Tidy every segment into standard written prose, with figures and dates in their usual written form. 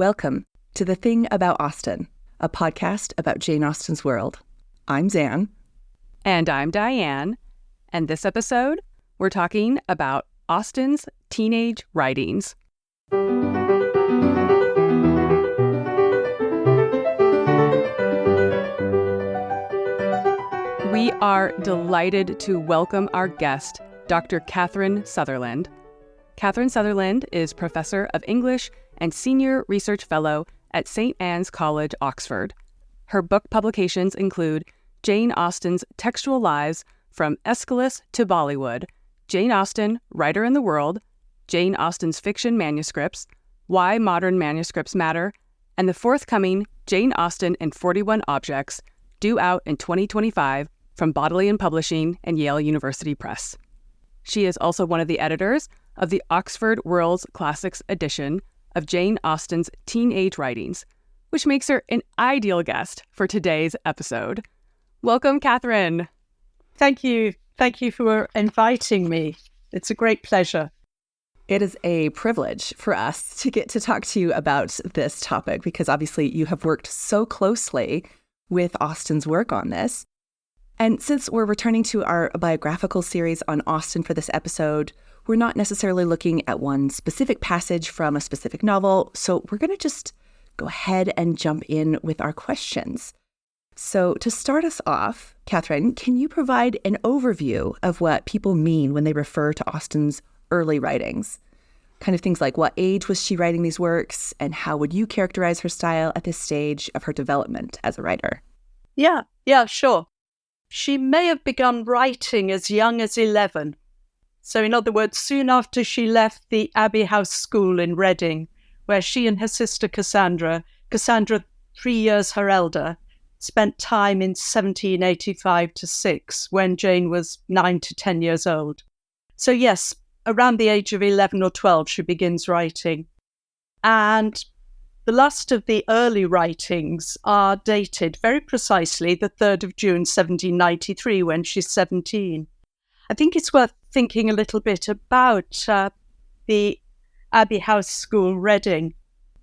Welcome to The Thing About Austen, a podcast about Jane Austen's world. I'm Zan. And I'm Diane. And this episode, we're talking about Austen's teenage writings. We are delighted to welcome our guest, Dr. Kathryn Sutherland. Kathryn Sutherland is Professor of English and Senior Research Fellow at St. Anne's College, Oxford. Her book publications include Jane Austen's Textual Lives from Aeschylus to Bollywood, Jane Austen, Writer in the World, Jane Austen's Fiction Manuscripts, Why Modern Manuscripts Matter, and the forthcoming Jane Austen and 41 Objects, due out in 2025 from Bodleian Publishing and Yale University Press. She is also one of the editors of the Oxford World's Classics edition of Jane Austen's teenage writings, which makes her an ideal guest for today's episode. Welcome, Kathryn. Thank you. Thank you for inviting me. It's a great pleasure. It is a privilege for us to get to talk to you about this topic because obviously you have worked so closely with Austen's work on this. And since we're returning to our biographical series on Austen for this episode, we're not necessarily looking at one specific passage from a specific novel, so we're going to just go ahead and jump in with our questions. So to start us off, Kathryn, can you provide an overview of what people mean when they refer to Austen's early writings? Kind of things like what age was she writing these works, and how would you characterize her style at this stage of her development as a writer? Yeah, sure. She may have begun writing as young as 11. So in other words, soon after she left the Abbey House School in Reading, where she and her sister Cassandra, 3 years her elder, spent time in 1785 to 6, when Jane was 9 to 10 years old. So yes, around the age of 11 or 12, she begins writing. And the last of the early writings are dated very precisely the 3rd of June, 1793, when she's 17. I think it's worth thinking a little bit about the Abbey House School, Reading.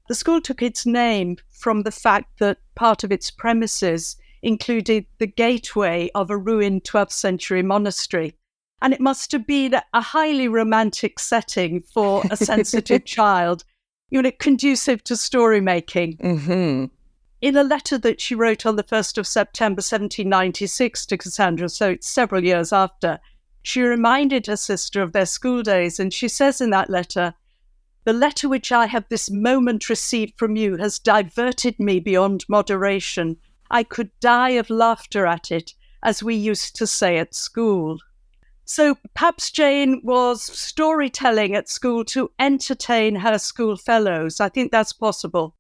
The school took its name from the fact that part of its premises included the gateway of a ruined 12th century monastery. And it must have been a highly romantic setting for a sensitive child, conducive to story making. Mm-hmm. In a letter that she wrote on the 1st of September 1796 to Cassandra, so it's several years after, she reminded her sister of their school days, and she says in that letter, "The letter which I have this moment received from you has diverted me beyond moderation. I could die of laughter at it, as we used to say at school." So perhaps Jane was storytelling at school to entertain her school fellows. I think that's possible.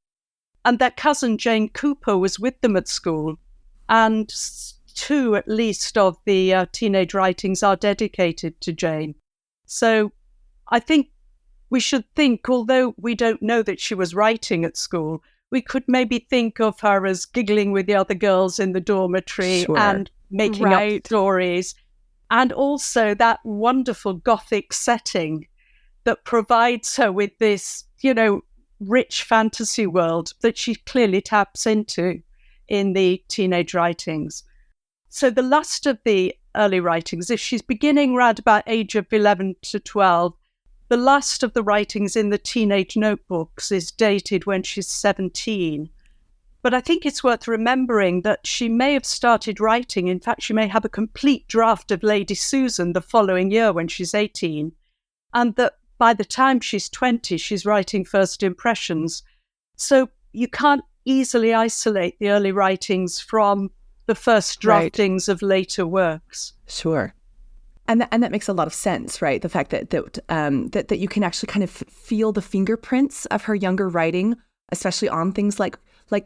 And their cousin Jane Cooper was with them at school. And 2 at least of the teenage writings are dedicated to Jane. So I think we should think, although we don't know that she was writing at school, we could maybe think of her as giggling with the other girls in the dormitory and making up stories. And also that wonderful Gothic setting that provides her with this, rich fantasy world that she clearly taps into in the teenage writings. So the last of the early writings, if she's beginning around about age of 11 to 12, the last of the writings in the teenage notebooks is dated when she's 17. But I think it's worth remembering that she may have started writing. In fact, she may have a complete draft of Lady Susan the following year when she's 18. And that by the time she's 20, she's writing first impressions. So you can't easily isolate the early writings from the first draftings of later works. Sure. And that makes a lot of sense, right? The fact that you can actually kind of feel the fingerprints of her younger writing, especially on things like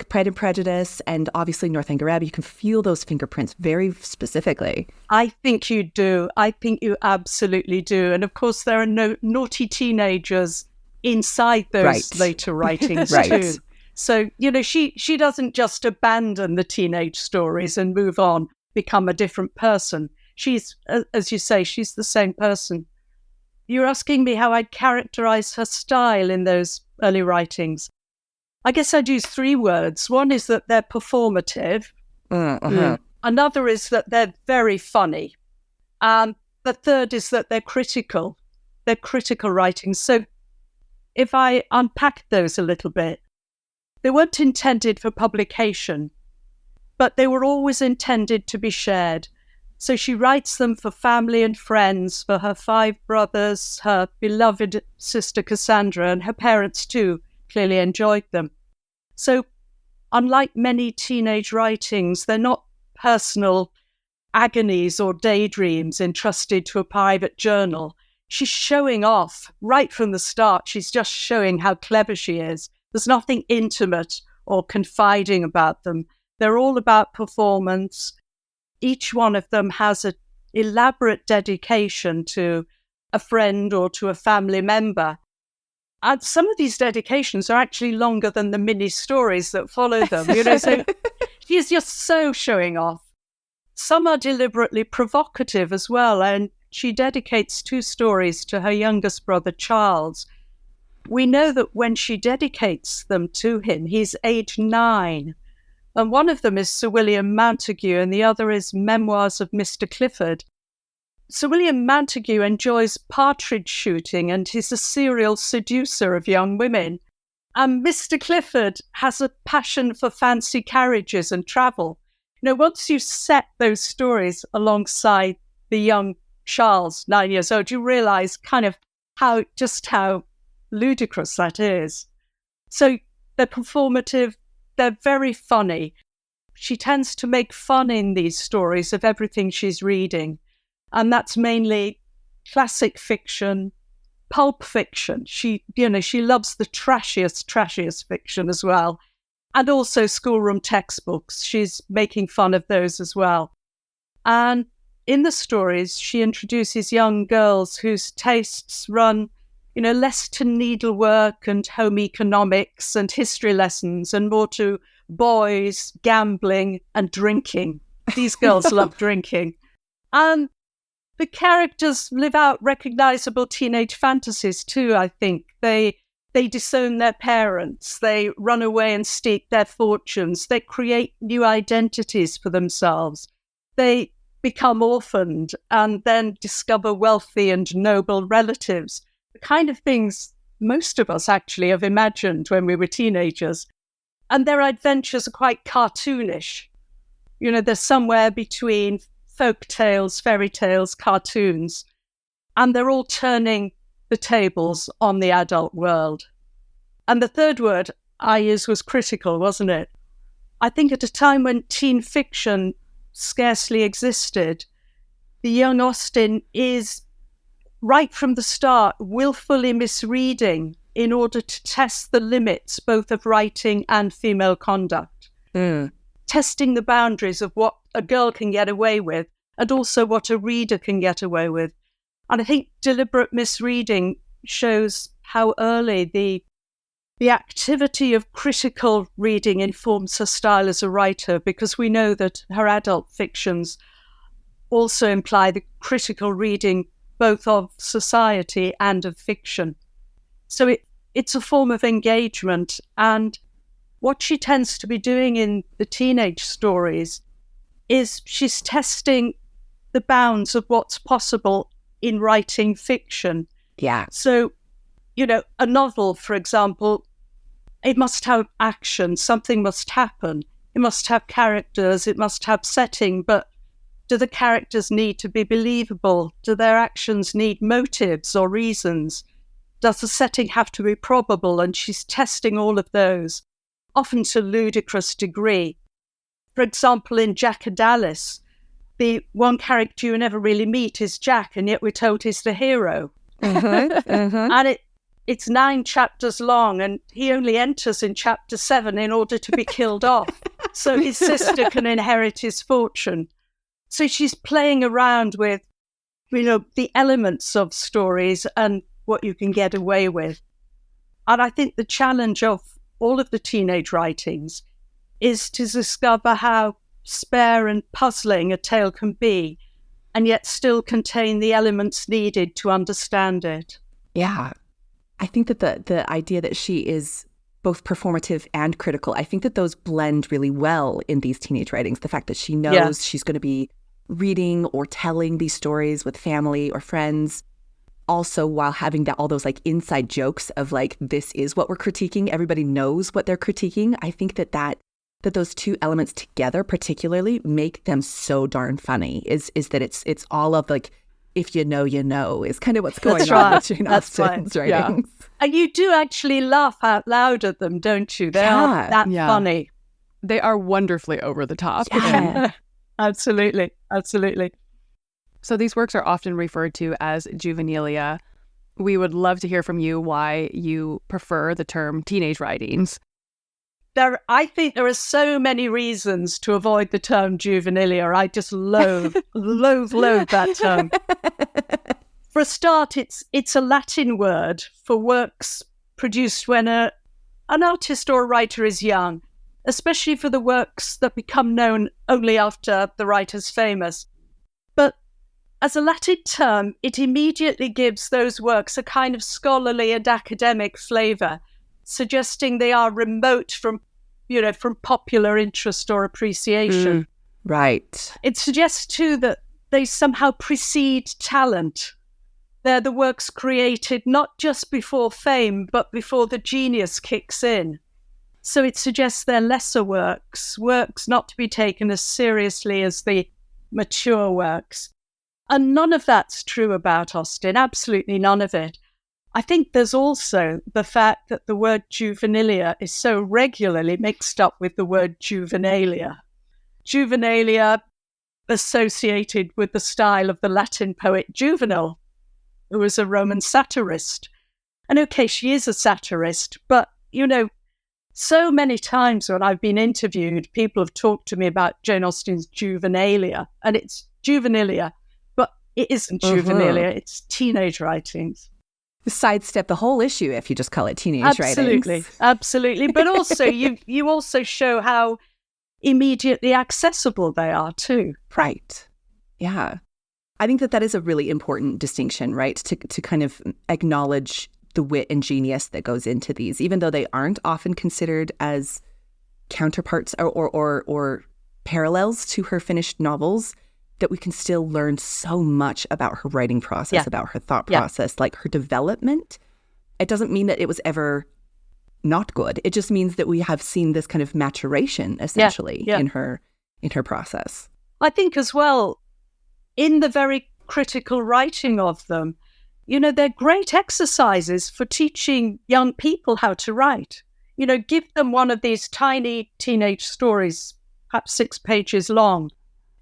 Pride and Prejudice and obviously Northanger Abbey. You can feel those fingerprints very specifically. I think you do. I think you absolutely do. And of course, there are no naughty teenagers inside those later writings too. So, she doesn't just abandon the teenage stories and move on, become a different person. She's, as you say, she's the same person. You're asking me how I'd characterize her style in those early writings. I guess I'd use 3 words. One is that they're performative. Another is that they're very funny. And the third is that they're critical. They're critical writing. So if I unpack those a little bit, they weren't intended for publication, but they were always intended to be shared. So she writes them for family and friends, for her 5 brothers, her beloved sister Cassandra, and her parents too clearly enjoyed them. So unlike many teenage writings, they're not personal agonies or daydreams entrusted to a private journal. She's showing off right from the start. She's just showing how clever she is. There's nothing intimate or confiding about them. They're all about performance. Each one of them has an elaborate dedication to a friend or to a family member. And some of these dedications are actually longer than the mini stories that follow them. So she's just so showing off. Some are deliberately provocative as well, and she dedicates 2 stories to her youngest brother, Charles. We know that when she dedicates them to him, he's age 9. And one of them is Sir William Montague, and the other is Memoirs of Mr. Clifford. Sir William Montague enjoys partridge shooting, and he's a serial seducer of young women. And Mr. Clifford has a passion for fancy carriages and travel. Once you set those stories alongside the young Charles, 9 years old, you realise kind of how ludicrous that is. So they're performative, they're very funny. She tends to make fun in these stories of everything she's reading. And that's mainly classic fiction, pulp fiction. She loves the trashiest fiction as well. And also schoolroom textbooks. She's making fun of those as well. And in the stories, she introduces young girls whose tastes run, less to needlework and home economics and history lessons and more to boys, gambling and drinking. These girls love drinking. And the characters live out recognizable teenage fantasies too, I think. They disown their parents. They run away and seek their fortunes. They create new identities for themselves. They become orphaned and then discover wealthy and noble relatives. The kind of things most of us actually have imagined when we were teenagers. And their adventures are quite cartoonish. They're somewhere between folk tales, fairy tales, cartoons. And they're all turning the tables on the adult world. And the third word I used was critical, wasn't it? I think at a time when teen fiction scarcely existed, the young Austen is, right from the start, willfully misreading in order to test the limits both of writing and female conduct. Testing the boundaries of what a girl can get away with and also what a reader can get away with. And I think deliberate misreading shows how early the activity of critical reading informs her style as a writer, because we know that her adult fictions also imply the critical reading both of society and of fiction. So it's a form of engagement. And what she tends to be doing in the teenage stories is she's testing the bounds of what's possible in writing fiction. Yeah. So, a novel, for example, it must have action, something must happen. It must have characters, it must have setting, but do the characters need to be believable? Do their actions need motives or reasons? Does the setting have to be probable? And she's testing all of those, often to a ludicrous degree. For example, in Jack and Alice, the one character you never really meet is Jack, and yet we're told he's the hero. And it's 9 chapters long, and he only enters in chapter 7 in order to be killed off, so his sister can inherit his fortune. So she's playing around with, the elements of stories and what you can get away with. And I think the challenge of all of the teenage writings is to discover how spare and puzzling a tale can be, and yet still contain the elements needed to understand it. Yeah. I think that the idea that she is both performative and critical. I think that those blend really well in these teenage writings. The fact that she knows she's going to be reading or telling these stories with family or friends, also while having all those like inside jokes of like, this is what we're critiquing. Everybody knows what they're critiquing. I think that those two elements together particularly make them so darn funny is that it's all of like, if you know, you know, is kind of what's going on with Jane Austen's writings. Yeah. And you do actually laugh out loud at them, don't you? They are that funny. They are wonderfully over the top. Yeah. Absolutely. Absolutely. So these works are often referred to as juvenilia. We would love to hear from you why you prefer the term teenage writings. I think there are so many reasons to avoid the term juvenilia. I just loathe that term. For a start, it's a Latin word for works produced when an artist or a writer is young, especially for the works that become known only after the writer's famous. But as a Latin term, it immediately gives those works a kind of scholarly and academic flavour, suggesting they are remote from popular interest or appreciation. Right. It suggests too that they somehow precede talent. They're the works created not just before fame, but before the genius kicks in. So it suggests they're lesser works not to be taken as seriously as the mature works. And none of that's true about Austen, absolutely none of it. I think there's also the fact that the word juvenilia is so regularly mixed up with the word juvenalia. Juvenalia associated with the style of the Latin poet Juvenal, who was a Roman satirist. And okay, she is a satirist, but, so many times when I've been interviewed, people have talked to me about Jane Austen's juvenalia, and it's juvenilia, but it isn't juvenilia, it's teenage writings. Sidestep the whole issue if you just call it teenage writings. Absolutely. But also, you also show how immediately accessible they are too. Right. Yeah. I think that is a really important distinction, right? To kind of acknowledge the wit and genius that goes into these, even though they aren't often considered as counterparts or parallels to her finished novels, that we can still learn so much about her writing process, about her thought process, like her development. It doesn't mean that it was ever not good. It just means that we have seen this kind of maturation, essentially, in her process. I think as well, in the very critical writing of them, they're great exercises for teaching young people how to write. Give them one of these tiny teenage stories, perhaps 6 pages long,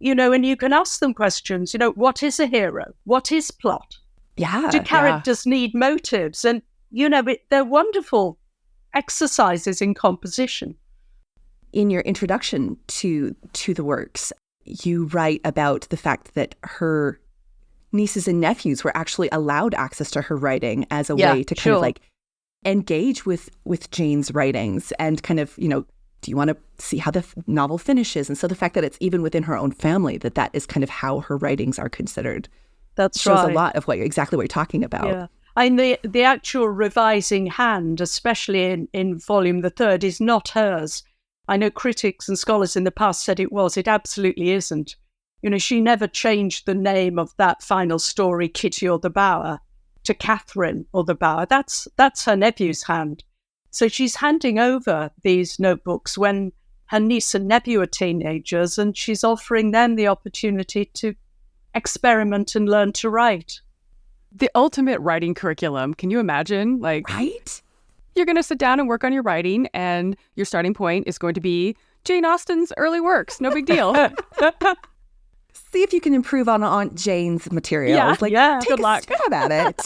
and you can ask them questions, what is a hero? What is plot? Yeah. Do characters need motives? And, they're wonderful exercises in composition. In your introduction to the works, you write about the fact that her nieces and nephews were actually allowed access to her writing as a way to kind of like engage with Jane's writings and kind of, do you want to see how the novel finishes? And so the fact that it's even within her own family, that is kind of how her writings are considered. That shows a lot of exactly what you're talking about. Yeah. And the actual revising hand, especially in volume the third, is not hers. I know critics and scholars in the past said it was. It absolutely isn't. She never changed the name of that final story, Kitty or the Bower, to Kathryn or the Bower. That's her nephew's hand. So she's handing over these notebooks when her niece and nephew are teenagers, and she's offering them the opportunity to experiment and learn to write. The ultimate writing curriculum. Can you imagine? Right? You're going to sit down and work on your writing, and your starting point is going to be Jane Austen's early works. No big deal. See if you can improve on Aunt Jane's materials. Take good luck. A stab at it.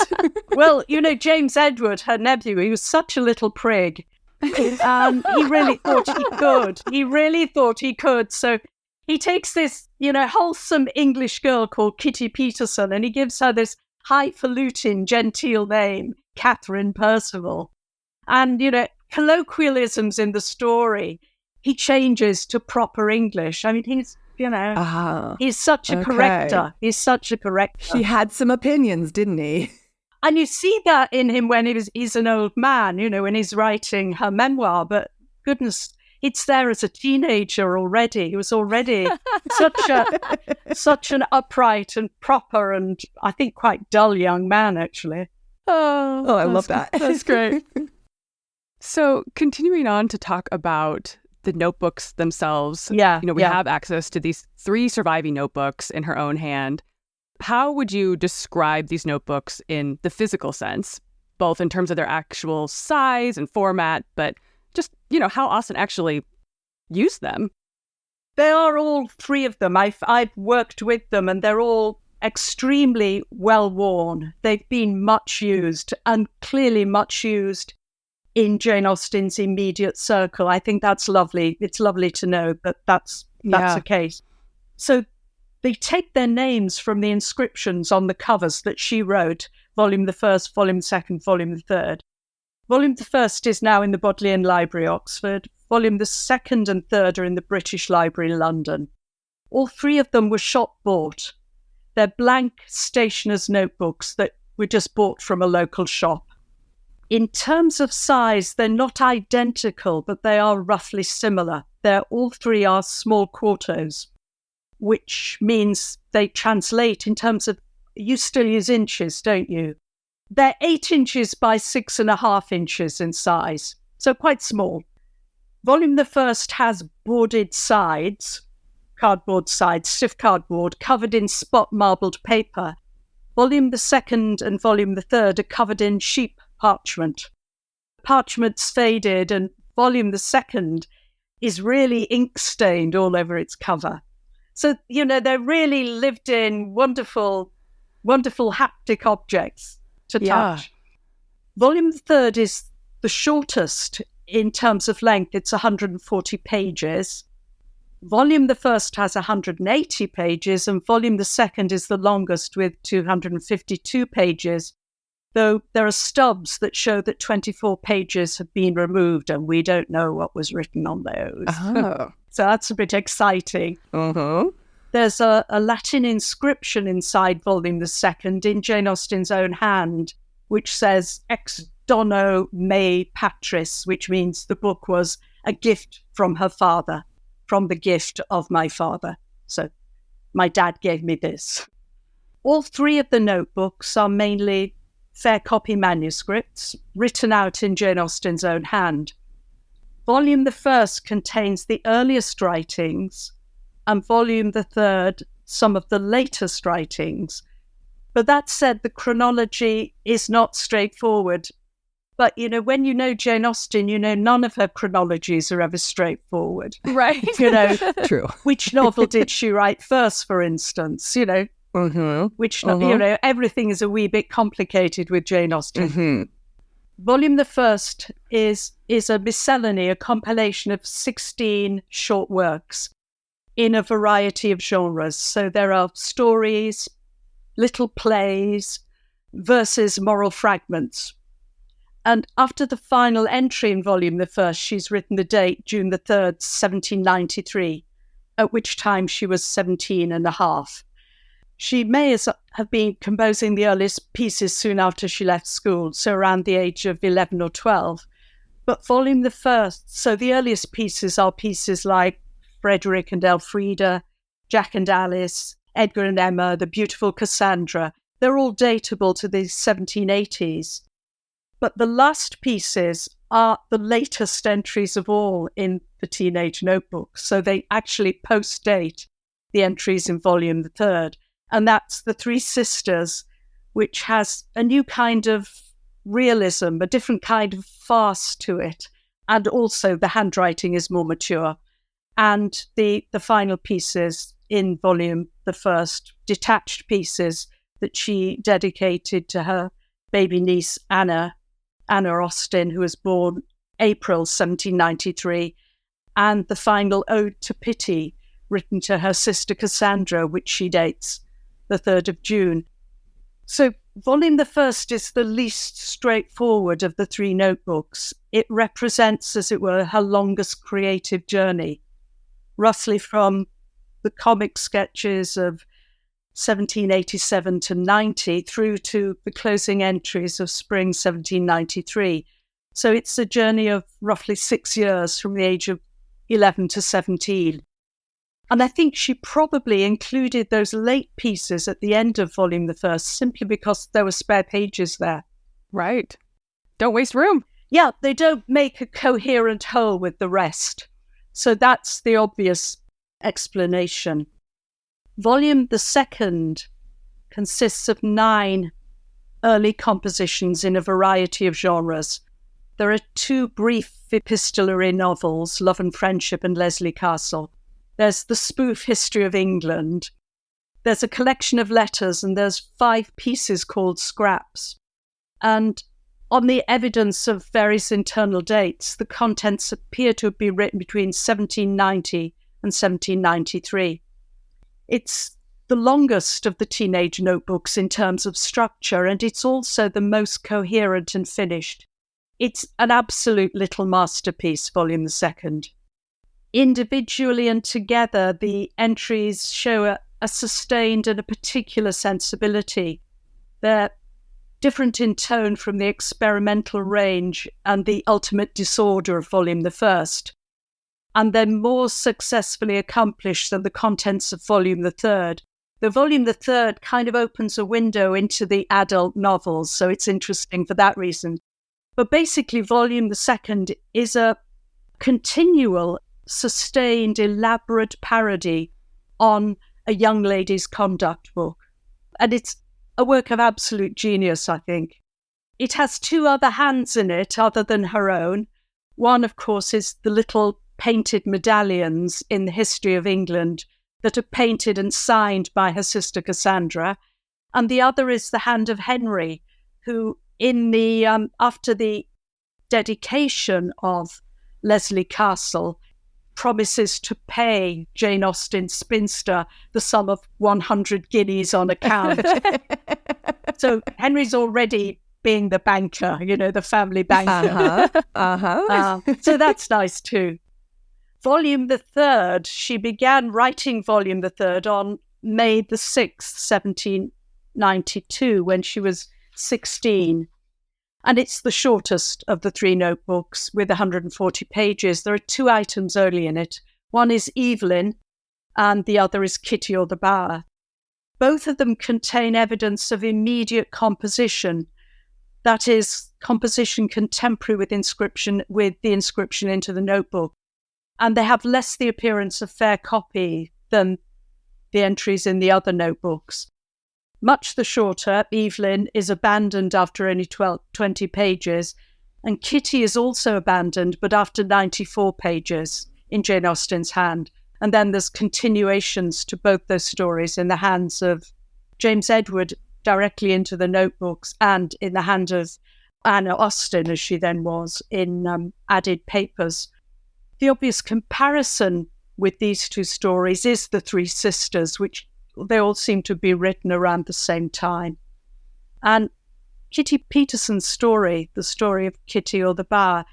Well, James Edward, her nephew, he was such a little prig. He really thought he could. He really thought he could. So he takes this, wholesome English girl called Kitty Peterson, and he gives her this highfalutin, genteel name, Catherine Percival. And, colloquialisms in the story, he changes to proper English. I mean, he's such a corrector. He's such a corrector. He had some opinions, didn't he? And you see that in him when he's an old man, when he's writing her memoir. But goodness, it's there as a teenager already. He was already such an upright and proper and I think quite dull young man, actually. Oh, I love that. That's great. So continuing on to talk about the notebooks themselves. We have access to these 3 surviving notebooks in her own hand. How would you describe these notebooks in the physical sense, both in terms of their actual size and format, but just, how Austen actually used them? They are all 3 of them. I've worked with them and they're all extremely well worn. They've been much used and clearly much used in Jane Austen's immediate circle. I think that's lovely. It's lovely to know that that's the case. So they take their names from the inscriptions on the covers that she wrote, volume the 1st, volume 2nd, volume the 3rd. Volume the 1st is now in the Bodleian Library, Oxford. Volume the 2nd and 3rd are in the British Library, London. All 3 of them were shop bought. They're blank stationer's notebooks that were just bought from a local shop. In terms of size, they're not identical, but they are roughly similar. All 3 are small quartos, which means they translate in terms of, you still use inches, don't you? They're 8 inches by 6.5 inches in size, so quite small. Volume the 1st has boarded sides, cardboard sides, stiff cardboard, covered in spot marbled paper. Volume the 2nd and volume the 3rd are covered in sheep parchment. Parchment's faded and volume the 2nd is really ink stained all over its cover. So, they're really lived in wonderful haptic objects to touch. Volume the 3rd is the shortest in terms of length. It's 140 pages. Volume the 1st has 180 pages and volume the 2nd is the longest with 252 pages, though there are stubs that show that 24 pages have been removed and we don't know what was written on those. Oh. So that's a bit exciting. Uh-huh. There's a Latin inscription inside volume the 2nd in Jane Austen's own hand, which says ex dono mei patris, which means the book was a gift from her father, from the gift of my father. So my dad gave me this. All 3 of the notebooks are mainly fair copy manuscripts written out in Jane Austen's own hand. Volume the 1st contains the earliest writings and volume the 3rd some of the latest writings. But that said, the chronology is not straightforward. But, when you know Jane Austen, none of her chronologies are ever straightforward. Right. True. Which novel did she write first, for instance, Which, everything is a wee bit complicated with Jane Austen. Mm-hmm. Volume the 1st is a miscellany, a compilation of 16 short works in a variety of genres. So there are stories, little plays, verses, moral fragments. And after the final entry in volume the 1st, she's written the date, June the 3rd, 1793, at which time she was 17 and a half. She may have been composing the earliest pieces soon after she left school, so around the age of 11 or 12. But volume the 1st, so the earliest pieces are pieces like Frederick and Elfrida, Jack and Alice, Edgar and Emma, The Beautiful Cassandra. They're all datable to the 1780s. But the last pieces are the latest entries of all in the Teenage Notebook. So they actually post-date the entries in volume the 3rd. And that's The Three Sisters, which has a new kind of realism, a different kind of farce to it. And also the handwriting is more mature. And the final pieces in volume the 1st, detached pieces that she dedicated to her baby niece, Anna Austen, who was born April 1793, and the final Ode to Pity, written to her sister Cassandra, which she dates the 3rd of June. So volume the 1st is the least straightforward of the 3 notebooks. It represents, as it were, her longest creative journey, roughly from the comic sketches of 1787 to 90 through to the closing entries of spring 1793. So it's a journey of roughly 6 years from the age of 11 to 17. And I think she probably included those late pieces at the end of volume the first simply because there were spare pages there. Right. Don't waste room. Yeah, they don't make a coherent whole with the rest. So that's the obvious explanation. Volume the second consists of 9 early compositions in a variety of genres. There are 2 brief epistolary novels, Love and Friendship and Leslie Castle. There's the spoof History of England. There's a collection of letters, and there's 5 pieces called Scraps. And on the evidence of various internal dates, the contents appear to have been written between 1790 and 1793. It's the longest of the teenage notebooks in terms of structure, and it's also the most coherent and finished. It's an absolute little masterpiece, volume the second. Individually and together, the entries show a sustained and a particular sensibility. They're different in tone from the experimental range and the ultimate disorder of volume the first. And they're more successfully accomplished than the contents of volume the third. The volume the third kind of opens a window into the adult novels, so it's interesting for that reason. But basically, volume the second is a continual, sustained, elaborate parody on a young lady's conduct book. And it's a work of absolute genius, I think. It has 2 other hands in it other than her own. One, of course, is the little painted medallions in the History of England that are painted and signed by her sister Cassandra. And the other is the hand of Henry, who in the after the dedication of Leslie Castle promises to pay Jane Austen spinster the sum of 100 guineas on account. So Henry's already being the banker, the family banker. So that's nice too. Volume the third, she began writing volume the third on May the 6th, 1792, when she was 16. And it's the shortest of the 3 notebooks with 140 pages. There are 2 items only in it. One is Evelyn and the other is Kitty or the Bower. Both of them contain evidence of immediate composition. That is, composition contemporary with the inscription into the notebook. And they have less the appearance of fair copy than the entries in the other notebooks. Much the shorter, Evelyn, is abandoned after only 20 pages, and Kitty is also abandoned, but after 94 pages in Jane Austen's hand. And then there's continuations to both those stories in the hands of James Edward directly into the notebooks and in the hand of Anna Austen, as she then was, in added papers. The obvious comparison with these 2 stories is the 3 sisters, which they all seem to be written around the same time. And Kitty Peterson's story, the story of Kitty or the Bower,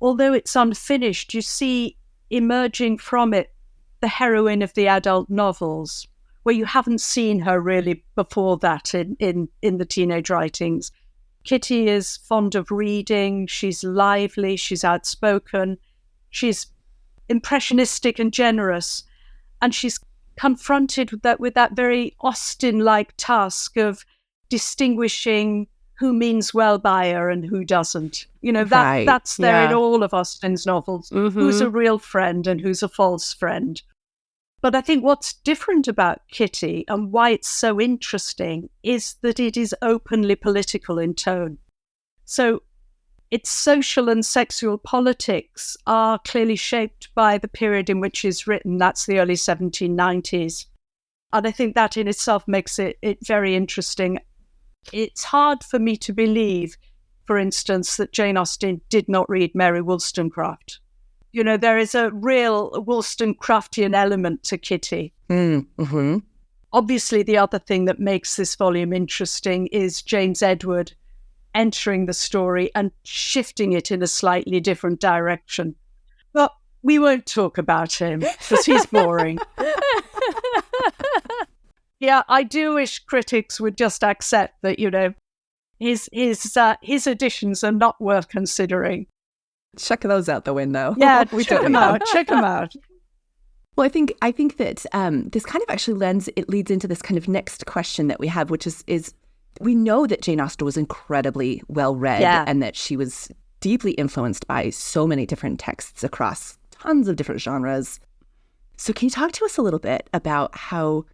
although it's unfinished, you see emerging from it the heroine of the adult novels, where you haven't seen her really before that in the teenage writings. Kitty is fond of reading, she's lively, she's outspoken, she's impressionistic and generous, and she's confronted with that very Austen-like task of distinguishing who means well by her and who doesn't. That's there in all of Austen's novels. Mm-hmm. Who's a real friend and who's a false friend. But I think what's different about Kitty and why it's so interesting is that it is openly political in tone. So its social and sexual politics are clearly shaped by the period in which it's written. That's the early 1790s. And I think that in itself makes it very interesting. It's hard for me to believe, for instance, that Jane Austen did not read Mary Wollstonecraft. There is a real Wollstonecraftian element to Kitty. Mm-hmm. Obviously, the other thing that makes this volume interesting is James Edward entering the story and shifting it in a slightly different direction. But we won't talk about him because he's boring. Yeah, I do wish critics would just accept that, his editions are not worth considering. Chuck those out the window. Yeah, check them out. Well, I think that this kind of actually leads into this kind of next question that we have, which is we know that Jane Austen was incredibly well read and that she was deeply influenced by so many different texts across tons of different genres. So can you talk to us a little bit about how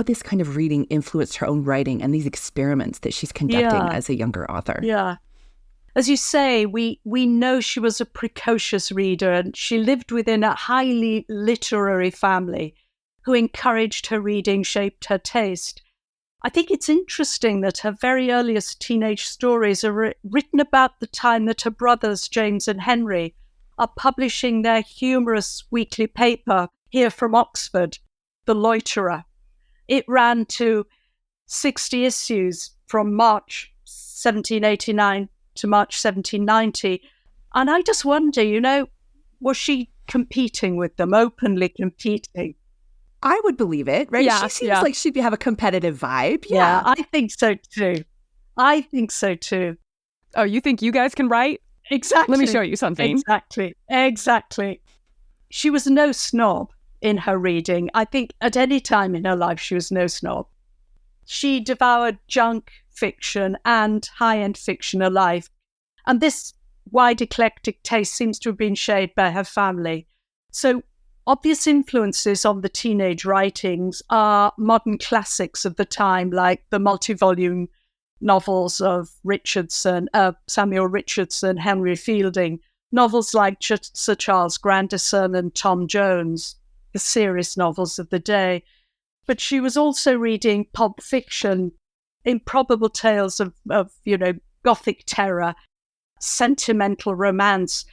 this kind of reading influenced her own writing and these experiments that she's conducting as a younger author? Yeah. As you say, we know she was a precocious reader, and she lived within a highly literary family who encouraged her reading, shaped her taste. I think it's interesting that her very earliest teenage stories are written about the time that her brothers, James and Henry, are publishing their humorous weekly paper here from Oxford, The Loiterer. It ran to 60 issues from March 1789 to March 1790. And I just wonder, was she competing with them, openly competing? I would believe it, right? Yeah, she seems like she'd have a competitive vibe. Yeah, I think so too. Oh, you think you guys can write? Exactly. Let me show you something. Exactly. She was no snob in her reading. I think at any time in her life, she was no snob. She devoured junk fiction and high-end fiction alike. And this wide eclectic taste seems to have been shaped by her family. So obvious influences on the teenage writings are modern classics of the time, like the multi-volume novels of Samuel Richardson, Henry Fielding, novels like Sir Charles Grandison and Tom Jones, the serious novels of the day. But she was also reading pulp fiction, improbable tales of Gothic terror, sentimental romance,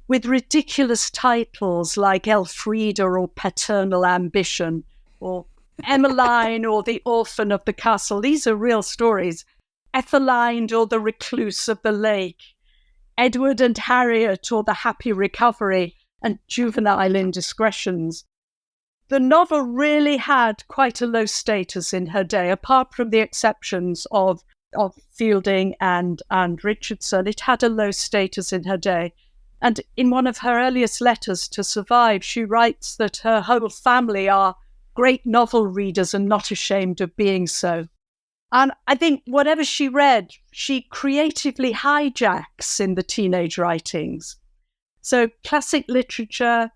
with ridiculous titles like Elfrida or Paternal Ambition, or Emmeline or The Orphan of the Castle. These are real stories. Etheline or The Recluse of the Lake, Edward and Harriet or The Happy Recovery, and Juvenile Indiscretions. The novel really had quite a low status in her day, apart from the exceptions of Fielding and Richardson. It had a low status in her day. And in one of her earliest letters to survive, she writes that her whole family are great novel readers and not ashamed of being so. And I think whatever she read, she creatively hijacks in the teenage writings. So classic literature,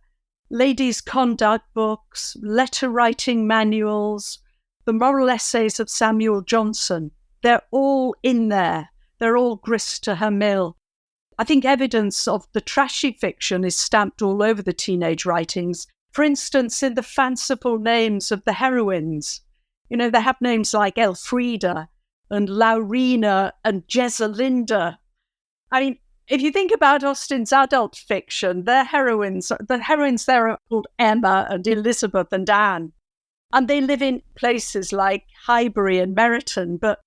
ladies' conduct books, letter writing manuals, the moral essays of Samuel Johnson, they're all in there. They're all grist to her mill. I think evidence of the trashy fiction is stamped all over the teenage writings. For instance, in the fanciful names of the heroines. They have names like Elfrida and Laurina and Jezelinda. I mean, if you think about Austen's adult fiction, the heroines there are called Emma and Elizabeth and Anne. And they live in places like Highbury and Meryton, but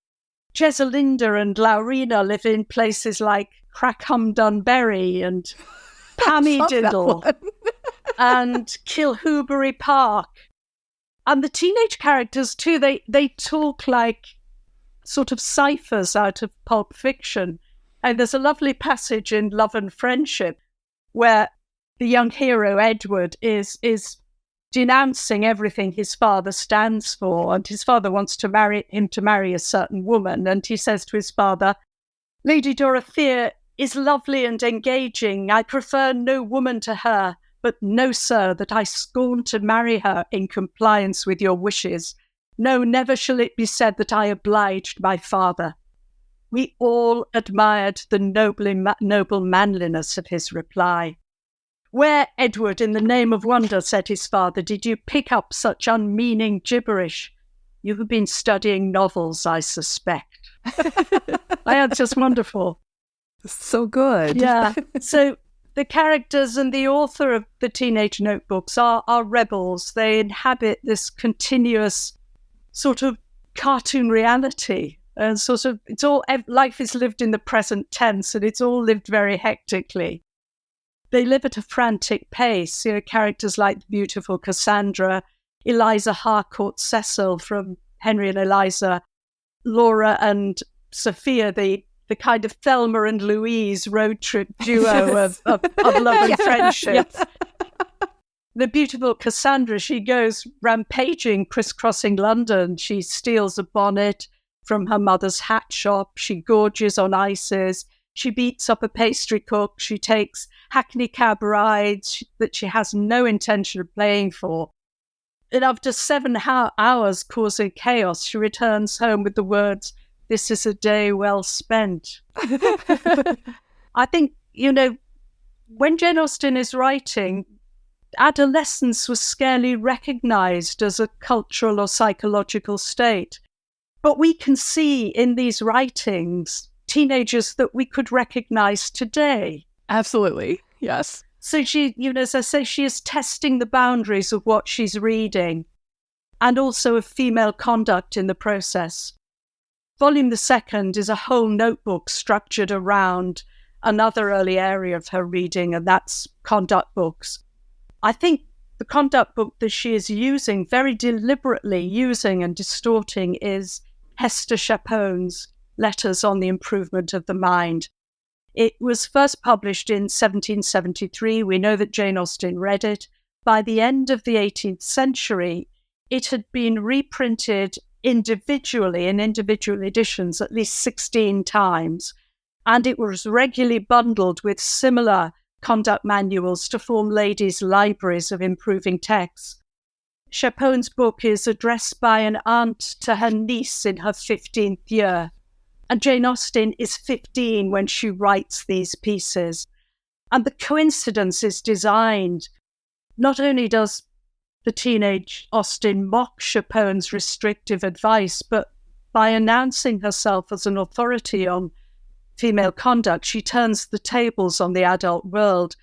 Jezelinda and Laurina live in places like Crackham-Dunbury and Pammy-Diddle and Kilhoobury Park. And the teenage characters, too, they talk like sort of ciphers out of pulp fiction. And there's a lovely passage in Love and Friendship where the young hero, Edward, is denouncing everything his father stands for. And his father wants to marry a certain woman. And he says to his father, Lady Dorothea is lovely and engaging. I prefer no woman to her. But no, sir, that I scorn to marry her in compliance with your wishes. No, never shall it be said that I obliged my father. We all admired the noble manliness of his reply. Where, Edward, in the name of wonder, said his father, did you pick up such unmeaning gibberish? You have been studying novels, I suspect. That's just wonderful. So good. Yeah. So the characters and the author of the Teenage Notebooks are rebels. They inhabit this continuous sort of cartoon reality. And life is lived in the present tense, and it's all lived very hectically. They live at a frantic pace. Characters like the beautiful Cassandra, Eliza Harcourt Cecil from Henry and Eliza, Laura and Sophia, the kind of Thelma and Louise road trip duo of love and friendship. Yes. The beautiful Cassandra, she goes rampaging, crisscrossing London. She steals a bonnet from her mother's hat shop. She gorges on ices. She beats up a pastry cook. She takes hackney cab rides that she has no intention of paying for. And after 7 hours causing chaos, she returns home with the words, "This is a day well spent." I think, when Jane Austen is writing, adolescence was scarcely recognized as a cultural or psychological state. But we can see in these writings teenagers that we could recognize today. Absolutely, yes. So she, as I say, she is testing the boundaries of what she's reading and also of female conduct in the process. Volume the Second is a whole notebook structured around another early area of her reading, and that's conduct books. I think the conduct book that she is using, very deliberately using and distorting, is Hester Chapone's Letters on the Improvement of the Mind. It was first published in 1773. We know that Jane Austen read it. By the end of the 18th century, it had been reprinted individually in individual editions at least 16 times, and it was regularly bundled with similar conduct manuals to form ladies' libraries of improving texts. Chapone's book is addressed by an aunt to her niece in her 15th year. And Jane Austen is 15 when she writes these pieces. And the coincidence is designed. Not only does the teenage Austen mock Chapone's restrictive advice, but by announcing herself as an authority on female conduct, she turns the tables on the adult world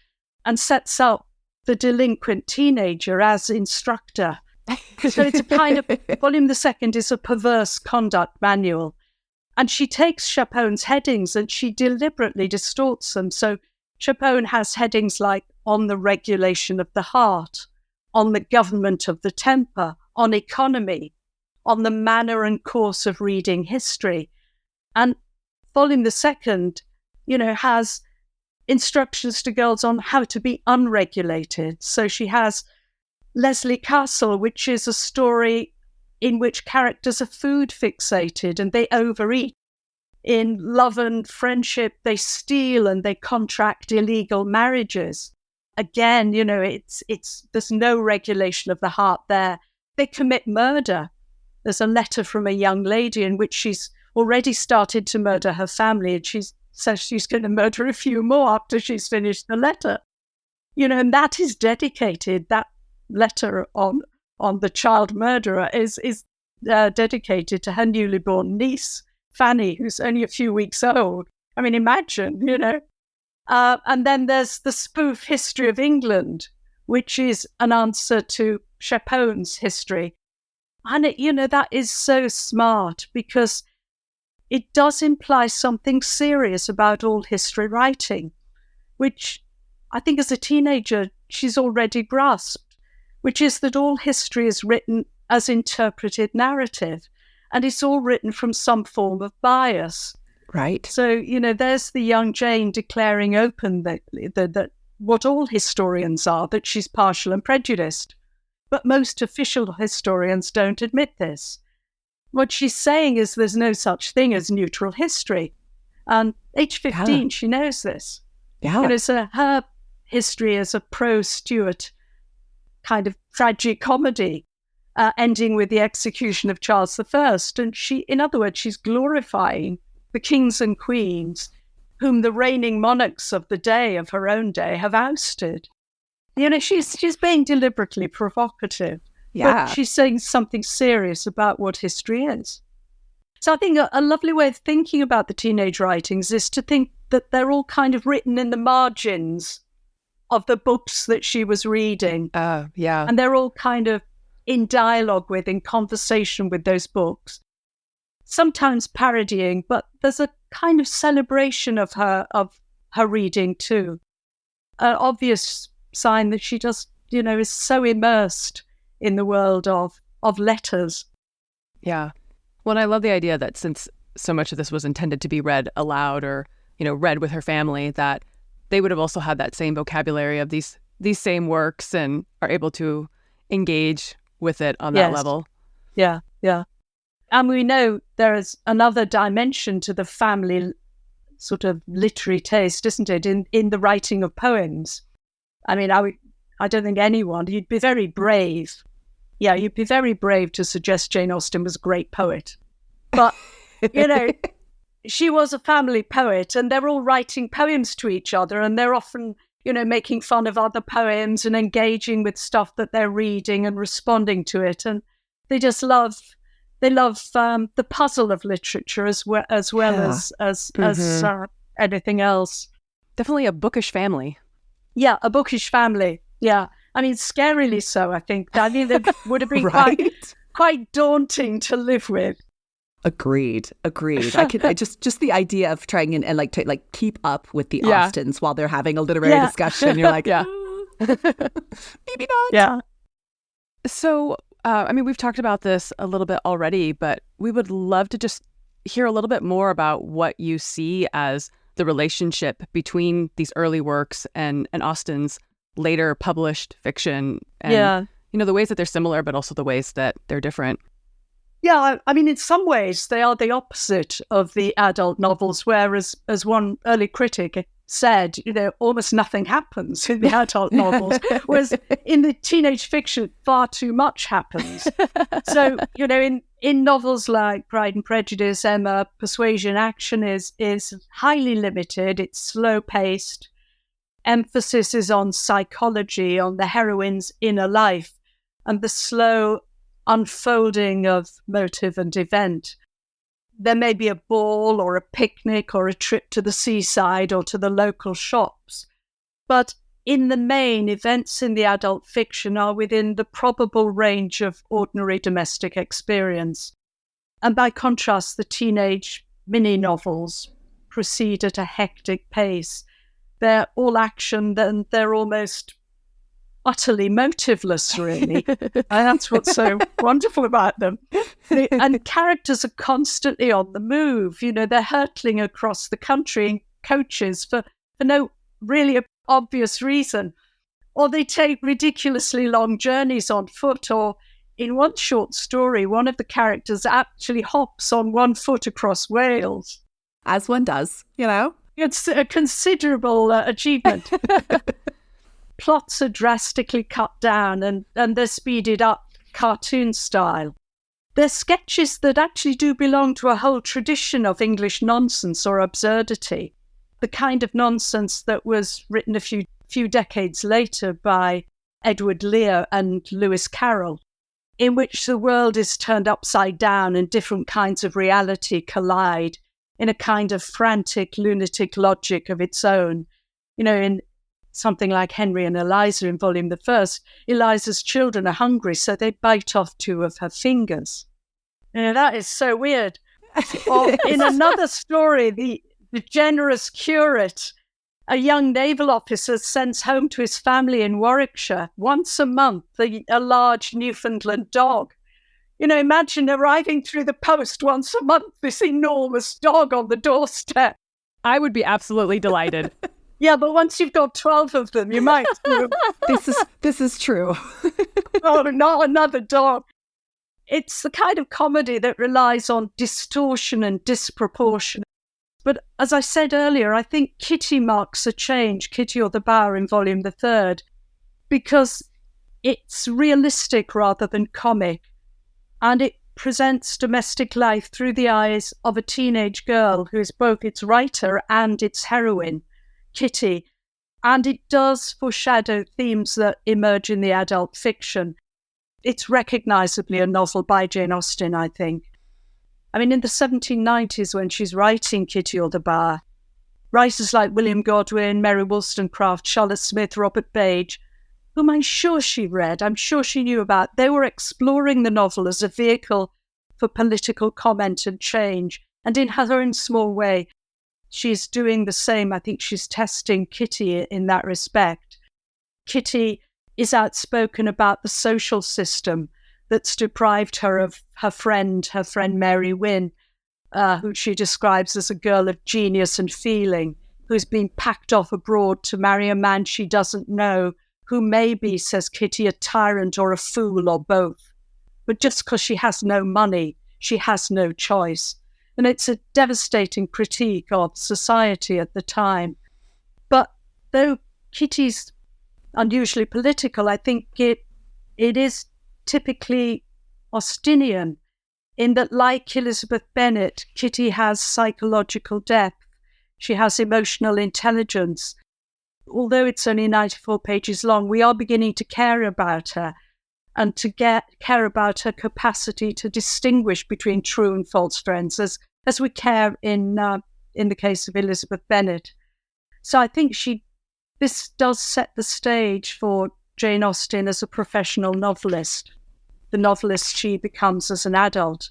and sets up the delinquent teenager as instructor. So it's a kind of, Volume the Second is a perverse conduct manual. And she takes Chapone's headings and she deliberately distorts them. So Chapone has headings like on the regulation of the heart, on the government of the temper, on economy, on the manner and course of reading history. And Volume the Second, has instructions to girls on how to be unregulated. So she has Leslie Castle, which is a story in which characters are food fixated and they overeat. In Love and Friendship, they steal and they contract illegal marriages. Again, there's no regulation of the heart there. They commit murder. There's a letter from a young lady in which she's already started to murder her family, and she says she's going to murder a few more after she's finished the letter. And that is dedicated, that letter on the child murderer is dedicated to her newly born niece, Fanny, who's only a few weeks old. I mean, imagine, And then there's the spoof History of England, which is an answer to Chapone's history. And, that is so smart because it does imply something serious about all history writing, which I think as a teenager she's already grasped, which is that all history is written as interpreted narrative, and it's all written from some form of bias. Right. So, there's the young Jane declaring open that what all historians are, that she's partial and prejudiced. But most official historians don't admit this. What she's saying is there's no such thing as neutral history. And age 15, She knows this. Yeah. So her history is a pro-Stuart kind of tragic comedy, ending with the execution of Charles I. And in other words, she's glorifying the kings and queens whom the reigning monarchs of her own day, have ousted. She's being deliberately provocative. Yeah. But she's saying something serious about what history is. So I think a lovely way of thinking about the teenage writings is to think that they're all kind of written in the margins of the books that she was reading. Yeah. And they're all kind of in dialogue with, in conversation with those books. Sometimes parodying, but there's a kind of celebration of her reading too. An obvious sign that she just, is so immersed in the world of letters. Yeah. Well, I love the idea that since so much of this was intended to be read aloud or, read with her family, that they would have also had that same vocabulary of these same works and are able to engage with it on that level. Yeah, yeah. And we know there is another dimension to the family sort of literary taste, isn't it, in the writing of poems? I mean, I don't think you'd be very brave. Yeah, you'd be very brave to suggest Jane Austen was a great poet. But, she was a family poet, and they're all writing poems to each other, and they're often, making fun of other poems and engaging with stuff that they're reading and responding to it. And they just love the puzzle of literature as well as anything else. Definitely a bookish family. Yeah, a bookish family. Yeah. I mean, scarily so, I think. I mean, they would have been right? quite daunting to live with. Agreed. I just the idea of trying and like to like keep up with the Austens while they're having a literary discussion. You're like, maybe not. Yeah. So, we've talked about this a little bit already, but we would love to just hear a little bit more about what you see as the relationship between these early works and Austen's later published fiction, and the ways that they're similar, but also the ways that they're different. Yeah, I mean, in some ways, they are the opposite of the adult novels, whereas, as one early critic said, almost nothing happens in the adult novels, whereas in the teenage fiction, far too much happens. So, in novels like Pride and Prejudice, Emma, persuasion, action is highly limited. It's slow-paced. Emphasis is on psychology, on the heroine's inner life, and the slow unfolding of motive and event. There may be a ball or a picnic or a trip to the seaside or to the local shops, but in the main, events in the adult fiction are within the probable range of ordinary domestic experience. And by contrast, the teenage mini-novels proceed at a hectic pace. They're all action, then they're almost utterly motiveless, really. And that's what's so wonderful about them. And characters are constantly on the move. They're hurtling across the country in coaches for no really obvious reason. Or they take ridiculously long journeys on foot, or in one short story, one of the characters actually hops on one foot across Wales. As one does, It's a considerable achievement. Plots are drastically cut down and they're speeded up cartoon style. They're sketches that actually do belong to a whole tradition of English nonsense or absurdity, the kind of nonsense that was written a few decades later by Edward Lear and Lewis Carroll, in which the world is turned upside down and different kinds of reality collide in a kind of frantic, lunatic logic of its own. In something like Henry and Eliza in Volume the First, Eliza's children are hungry, so they bite off 2 of her fingers. That is so weird. Or in another story, the generous curate, a young naval officer, sends home to his family in Warwickshire once a month a large Newfoundland dog. Imagine arriving through the post once a month, this enormous dog on the doorstep. I would be absolutely delighted. Yeah, but once you've got 12 of them, you might. This is true. Oh, not another dog. It's the kind of comedy that relies on distortion and disproportion. But as I said earlier, I think Kitty marks a change, Kitty or the Bower in Volume the Third, because it's realistic rather than comic, and it presents domestic life through the eyes of a teenage girl who is both its writer and its heroine, Kitty, and it does foreshadow themes that emerge in the adult fiction. It's recognisably a novel by Jane Austen, I think. I mean, in the 1790s, when she's writing Kitty or the Bower, writers like William Godwin, Mary Wollstonecraft, Charlotte Smith, Robert Page, whom I'm sure she read, I'm sure she knew about, they were exploring the novel as a vehicle for political comment and change. And in her own small way, she's doing the same. I think she's testing Kitty in that respect. Kitty is outspoken about the social system that's deprived her of her friend Mary Wynne, who she describes as a girl of genius and feeling, who's been packed off abroad to marry a man she doesn't know, who may be, says Kitty, a tyrant or a fool or both. But just because she has no money, she has no choice. And it's a devastating critique of society at the time. But though Kitty's unusually political, I think it is typically Austenian, in that, like Elizabeth Bennet, Kitty has psychological depth. She has emotional intelligence. Although it's only 94 pages long, we are beginning to care about her and to care about her capacity to distinguish between true and false friends, as we care in the case of Elizabeth Bennet. So I think this does set the stage for Jane Austen as a professional novelist, the novelist she becomes as an adult.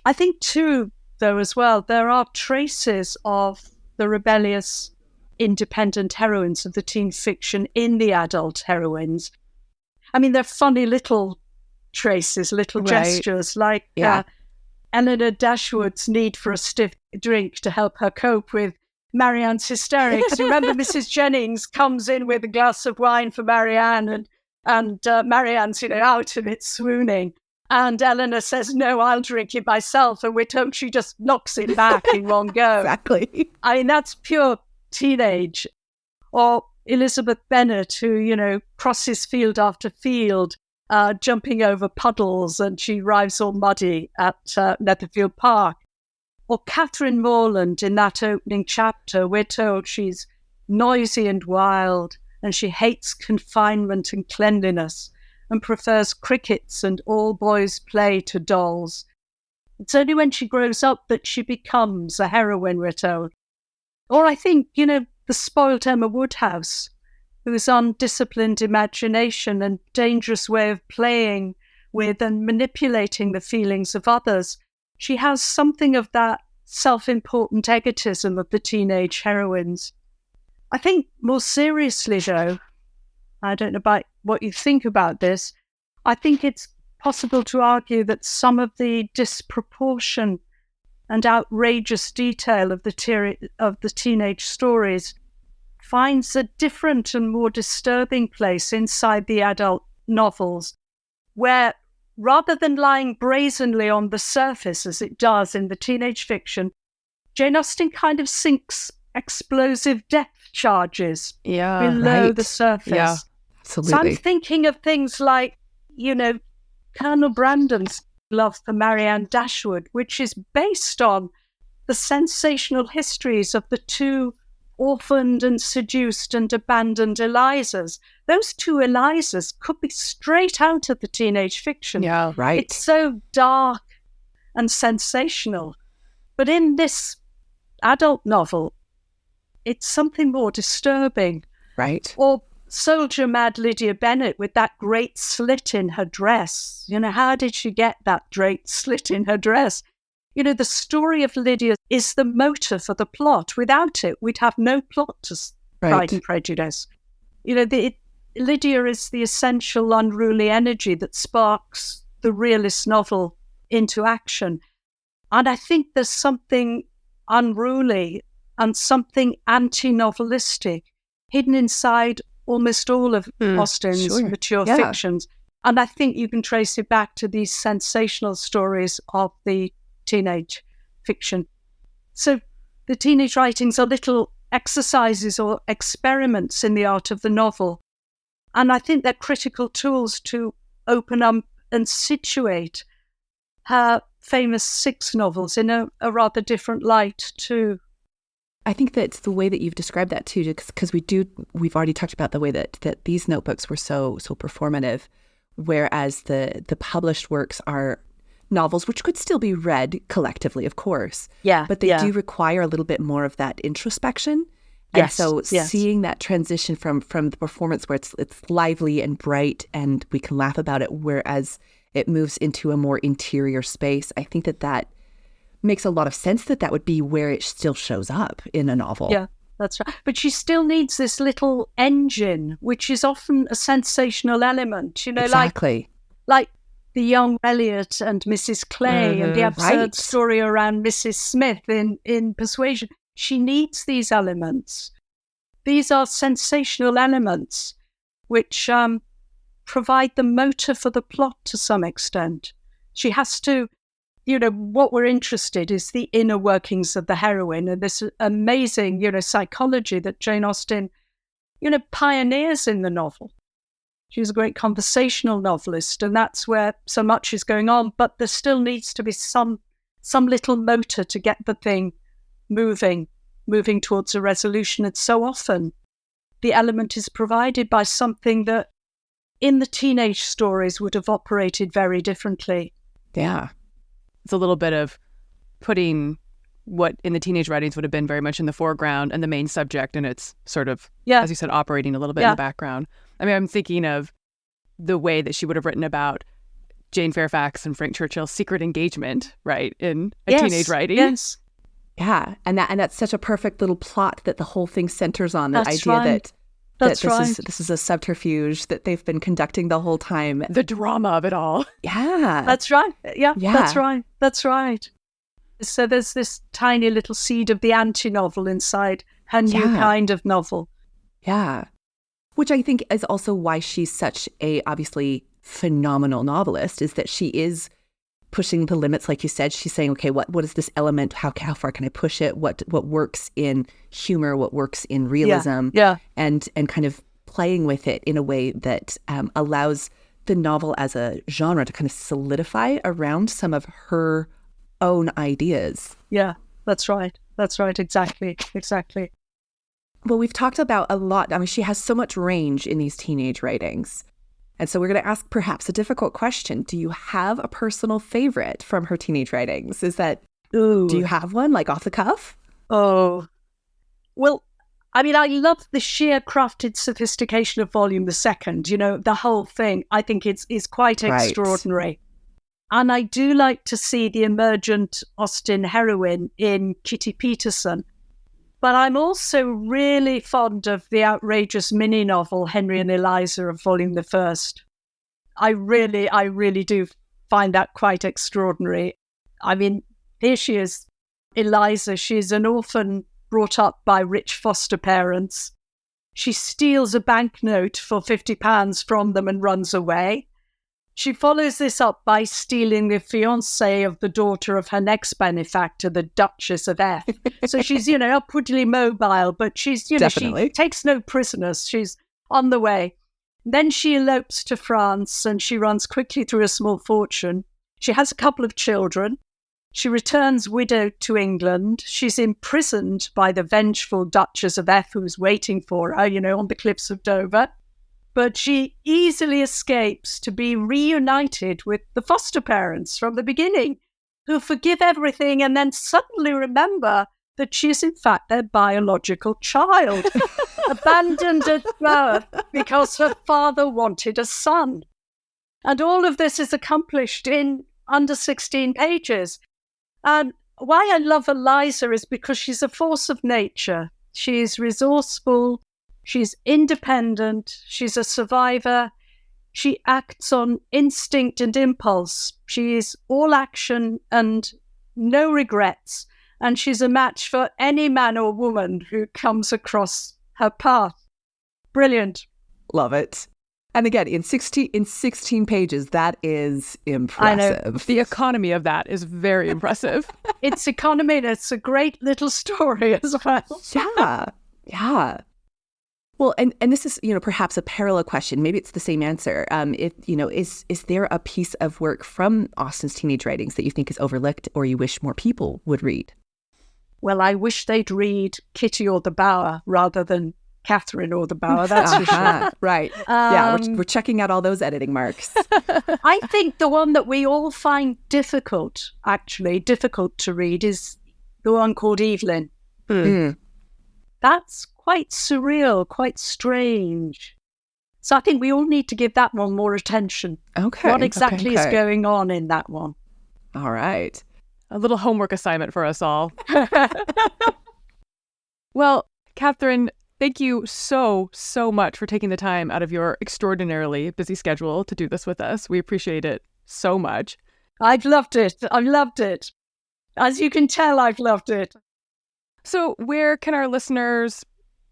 I think too, though, as well, there are traces of the rebellious independent heroines of the teen fiction in the adult heroines. I mean, they're funny little traces, little gestures, like Eleanor Dashwood's need for a stiff drink to help her cope with Marianne's hysterics. Remember, Mrs. Jennings comes in with a glass of wine for Marianne, and Marianne's, out of it, swooning. And Eleanor says, no, I'll drink it myself. And we're told she just knocks it back in one go. Exactly. I mean, that's pure teenage. Or Elizabeth Bennet, who, crosses field after field, jumping over puddles, and she arrives all muddy at Netherfield Park. Or Catherine Morland, in that opening chapter, we're told she's noisy and wild, and she hates confinement and cleanliness, and prefers crickets and all boys' play to dolls. It's only when she grows up that she becomes a heroine, we're told. Or I think, the spoilt Emma Woodhouse, whose undisciplined imagination and dangerous way of playing with and manipulating the feelings of others, she has something of that self-important egotism of the teenage heroines. I think more seriously, though, I don't know about what you think about this, I think it's possible to argue that some of the disproportion and outrageous detail of the teenage stories finds a different and more disturbing place inside the adult novels, where rather than lying brazenly on the surface as it does in the teenage fiction, Jane Austen kind of sinks explosive depth charges below the surface. Yeah, absolutely. So I'm thinking of things like, Colonel Brandon's love for Marianne Dashwood, which is based on the sensational histories of the two orphaned and seduced and abandoned Elizas. Those two Elizas could be straight out of the teenage fiction. Yeah, right. It's so dark and sensational. But in this adult novel, it's something more disturbing. Right. Or soldier mad Lydia Bennet with that great slit in her dress. How did she get that great slit in her dress? The story of Lydia is the motor for the plot. Without it, we'd have no plot to Pride and Prejudice. Lydia is the essential unruly energy that sparks the realist novel into action. And I think there's something unruly and something anti-novelistic hidden inside almost all of Austen's mature fictions. And I think you can trace it back to these sensational stories of the teenage fiction. So the teenage writings are little exercises or experiments in the art of the novel. And I think they're critical tools to open up and situate her famous 6 novels in a rather different light too. I think that's the way that you've described that too, because we've already talked about the way that these notebooks were so performative, whereas the published works are novels, which could still be read collectively, of course. Yeah. But they do require a little bit more of that introspection. And so seeing that transition from the performance where it's lively and bright and we can laugh about it, whereas it moves into a more interior space, I think that makes a lot of sense that would be where it still shows up in a novel. Yeah, that's right. But she still needs this little engine, which is often a sensational element, Exactly. like the young Elliot and Mrs. Clay and the absurd story around Mrs. Smith in Persuasion. She needs these elements. These are sensational elements which provide the motor for the plot to some extent. She has to, what we're interested is the inner workings of the heroine and this amazing, psychology that Jane Austen, pioneers in the novel. She's a great conversational novelist, and that's where so much is going on. But there still needs to be some little motor to get the thing moving towards a resolution. And so often the element is provided by something that in the teenage stories would have operated very differently. Yeah. It's a little bit of putting what in the teenage writings would have been very much in the foreground and the main subject, and it's sort of, as you said, operating a little bit in the background. I mean, I'm thinking of the way that she would have written about Jane Fairfax and Frank Churchill's secret engagement, right, in a teenage writing. Yes. Yeah, and that's such a perfect little plot that the whole thing centers on, that idea that this is a subterfuge that they've been conducting the whole time. The drama of it all. Yeah. That's right. Yeah. That's right. So there's this tiny little seed of the anti-novel inside her new kind of novel. Yeah. Which I think is also why she's such a, obviously, phenomenal novelist, is that she is pushing the limits. Like you said, she's saying, okay, what is this element? How far can I push it? What works in humor? What works in realism? Yeah. And kind of playing with it in a way that allows the novel as a genre to kind of solidify around some of her own ideas. Yeah, that's right. Exactly. Well, we've talked about a lot. I mean, she has so much range in these teenage writings. And so we're going to ask perhaps a difficult question. Do you have a personal favorite from her teenage writings? Do you have one, like off the cuff? Oh, well, I mean, I love the sheer crafted sophistication of Volume the Second. The whole thing, I think is quite extraordinary. And I do like to see the emergent Austen heroine in Kitty Peterson. But I'm also really fond of the outrageous mini-novel Henry and Eliza of Volume the First. I really do find that quite extraordinary. I mean, here she is, Eliza. She's an orphan brought up by rich foster parents. She steals a banknote for £50 from them and runs away. She follows this up by stealing the fiancé of the daughter of her next benefactor, the Duchess of F. So she's, upwardly mobile, but she's, Definitely. She takes no prisoners. She's on the way. Then she elopes to France and she runs quickly through a small fortune. She has a couple of children. She returns widowed to England. She's imprisoned by the vengeful Duchess of F, who's waiting for her, on the cliffs of Dover. But she easily escapes to be reunited with the foster parents from the beginning, who forgive everything and then suddenly remember that she is in fact their biological child, abandoned at birth because her father wanted a son. And all of this is accomplished in under 16 pages. And why I love Eliza is because she's a force of nature. She's resourceful. She's independent. She's a survivor. She acts on instinct and impulse. She is all action and no regrets. And she's a match for any man or woman who comes across her path. Brilliant. Love it. And again, in 16 pages, that is impressive. I know. The economy of that is very impressive. It's economy and it's a great little story as well. Yeah. Well, and this is, perhaps a parallel question. Maybe it's the same answer. Is there a piece of work from Austen's teenage writings that you think is overlooked or you wish more people would read? Well, I wish they'd read Kitty or the Bower rather than Kathryn or the Bower, that's for sure. Right. Yeah, we're checking out all those editing marks. I think the one that we all find difficult to read is the one called Evelyn. That's quite surreal, quite strange. So I think we all need to give that one more attention. Okay. What exactly is going on in that one? All right. A little homework assignment for us all. Well, Kathryn, thank you so much for taking the time out of your extraordinarily busy schedule to do this with us. We appreciate it so much. I've loved it. I've loved it. As you can tell, I've loved it. So where can our listeners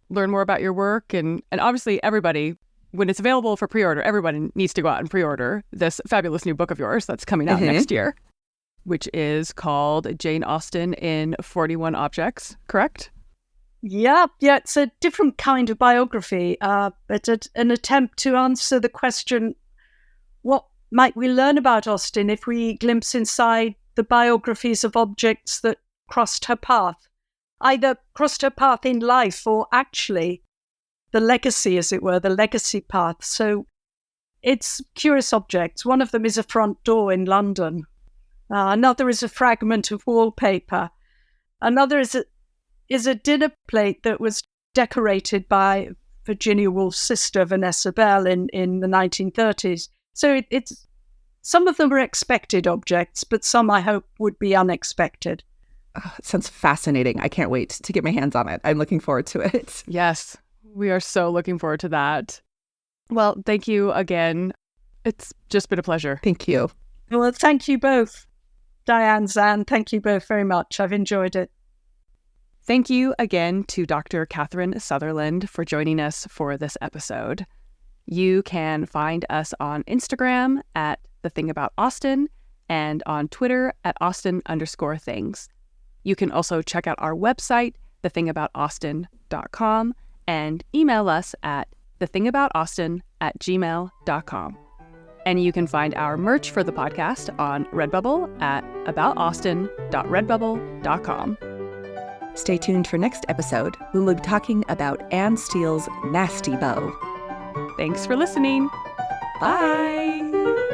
learn more about your work? And obviously everybody, when it's available for pre-order, everybody needs to go out and pre-order this fabulous new book of yours that's coming out next year, which is called Jane Austen in 41 Objects, correct? Yeah, it's a different kind of biography, but an attempt to answer the question, what might we learn about Austen if we glimpse inside the biographies of objects that crossed her path, either crossed her path in life or actually the legacy, as it were, the legacy path. So it's curious objects. One of them is a front door in London. Another is a fragment of wallpaper. Another is a dinner plate that was decorated by Virginia Woolf's sister, Vanessa Bell, in the 1930s. So it's some of them are expected objects, but some I hope would be unexpected. Oh, it sounds fascinating. I can't wait to get my hands on it. I'm looking forward to it. Yes, we are so looking forward to that. Well, thank you again. It's just been a pleasure. Thank you. Well, thank you both, Diane, Zan. Thank you both very much. I've enjoyed it. Thank you again to Dr. Kathryn Sutherland for joining us for this episode. You can find us on Instagram at The Thing About Austen and on Twitter at Austen_things. You can also check out our website, thethingaboutausten.com, and email us at thethingaboutausten@gmail.com. And you can find our merch for the podcast on Redbubble at aboutausten.redbubble.com. Stay tuned for next episode. We will be talking about Anne Steele's nasty beau. Thanks for listening. Bye.